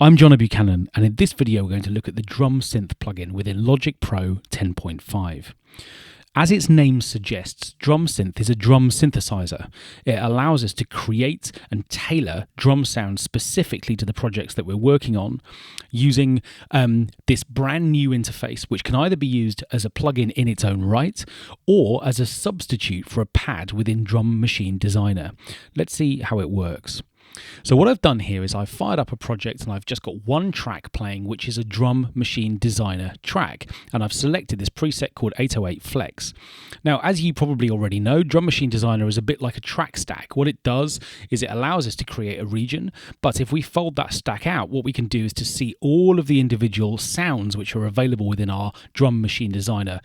I'm Jono Buchanan, and in this video we're going to look at the Drum Synth plugin within Logic Pro 10.5. As its name suggests, Drum Synth is a drum synthesizer. It allows us to create and tailor drum sounds specifically to the projects that we're working on using this brand new interface, which can either be used as a plugin in its own right or as a substitute for a pad within Drum Machine Designer. Let's see how it works. So what I've done here is I've fired up a project and I've just got one track playing, which is a Drum Machine Designer track, and I've selected this preset called 808 Flex. Now, as you probably already know, Drum Machine Designer is a bit like a track stack. What it does is it allows us to create a region, but if we fold that stack out, what we can do is to see all of the individual sounds which are available within our Drum Machine Designer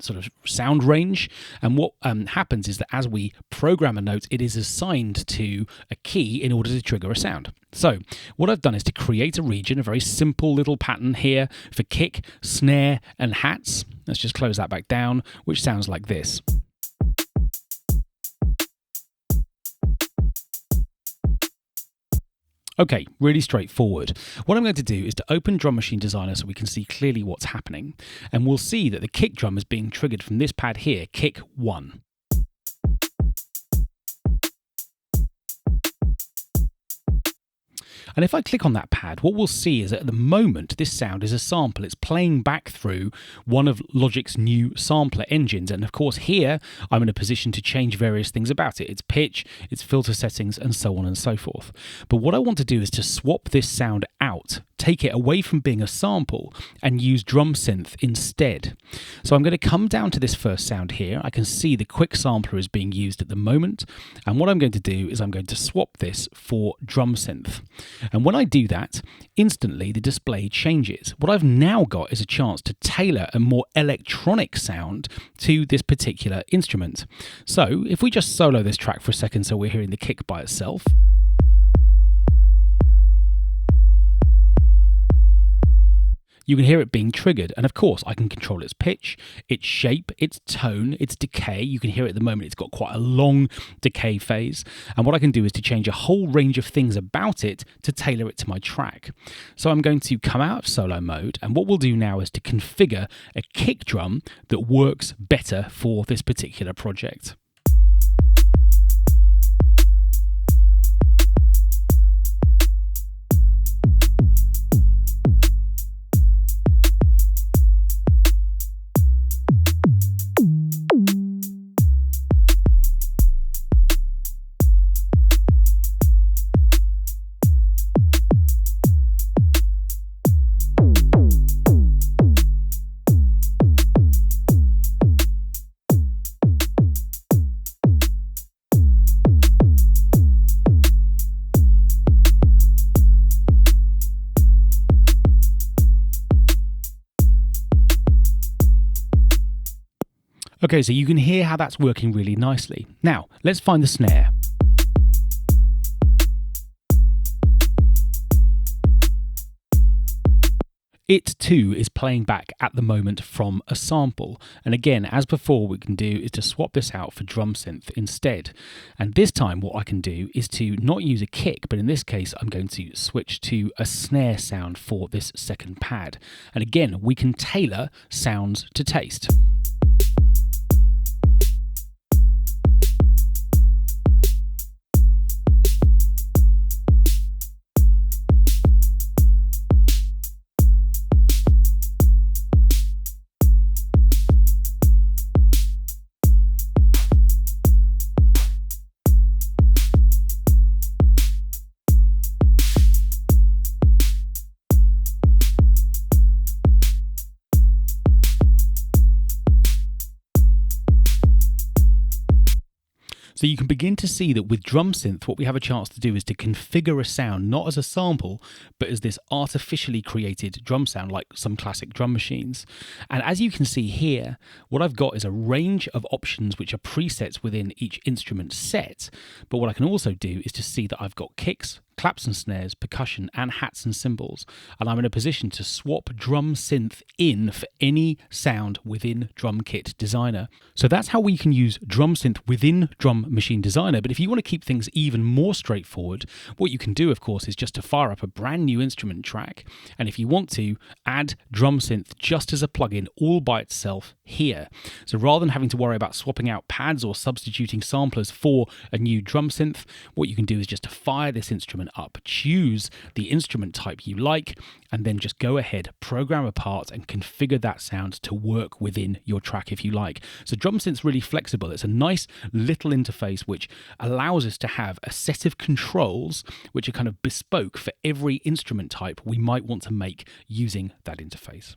sort of sound range. And what happens is that as we program a note, it is assigned to a key in order to trigger a sound. So what I've done is to create a region, a very simple little pattern here for kick, snare and hats. Let's just close that back down, which sounds like this. Okay, really straightforward. What I'm going to do is to open Drum Machine Designer so we can see clearly what's happening, and we'll see that the kick drum is being triggered from this pad here, kick 1. And if I click on that pad, what we'll see is that at the moment, this sound is a sample. It's playing back through one of Logic's new sampler engines. And of course, here, I'm in a position to change various things about it. Its pitch, its filter settings, and so on and so forth. But what I want to do is to swap this sound out, take it away from being a sample, and use Drum Synth instead. So I'm going to come down to this first sound here. I can see the quick sampler is being used at the moment. And what I'm going to do is I'm going to swap this for Drum Synth. And when I do that, instantly the display changes. What I've now got is a chance to tailor a more electronic sound to this particular instrument. So if we just solo this track for a second so we're hearing the kick by itself. You can hear it being triggered, and of course I can control its pitch, its shape, its tone, its decay. You can hear it at the moment, it's got quite a long decay phase, and what I can do is to change a whole range of things about it to tailor it to my track. So I'm going to come out of solo mode, and what we'll do now is to configure a kick drum that works better for this particular project. Okay, so you can hear how that's working really nicely. Now, let's find the snare. It too is playing back at the moment from a sample. And again, as before, what we can do is to swap this out for Drum Synth instead. And this time what I can do is to not use a kick, but in this case, I'm going to switch to a snare sound for this second pad. And again, we can tailor sounds to taste. So you can begin to see that with Drum Synth, what we have a chance to do is to configure a sound not as a sample, but as this artificially created drum sound like some classic drum machines. And as you can see here, what I've got is a range of options which are presets within each instrument set. But what I can also do is to see that I've got kicks, claps and snares, percussion, and hats and cymbals. And I'm in a position to swap Drum Synth in for any sound within Drum Kit Designer. So that's how we can use Drum Synth within Drum Machine Designer. But if you want to keep things even more straightforward, what you can do, of course, is just to fire up a brand new instrument track. And if you want to, add Drum Synth just as a plugin all by itself here. So rather than having to worry about swapping out pads or substituting samplers for a new drum synth, what you can do is just to fire this instrument up, choose the instrument type you like, and then just go ahead, program a part and configure that sound to work within your track if you like. So Drum Synth's really flexible. It's a nice little interface which allows us to have a set of controls which are kind of bespoke for every instrument type we might want to make using that interface.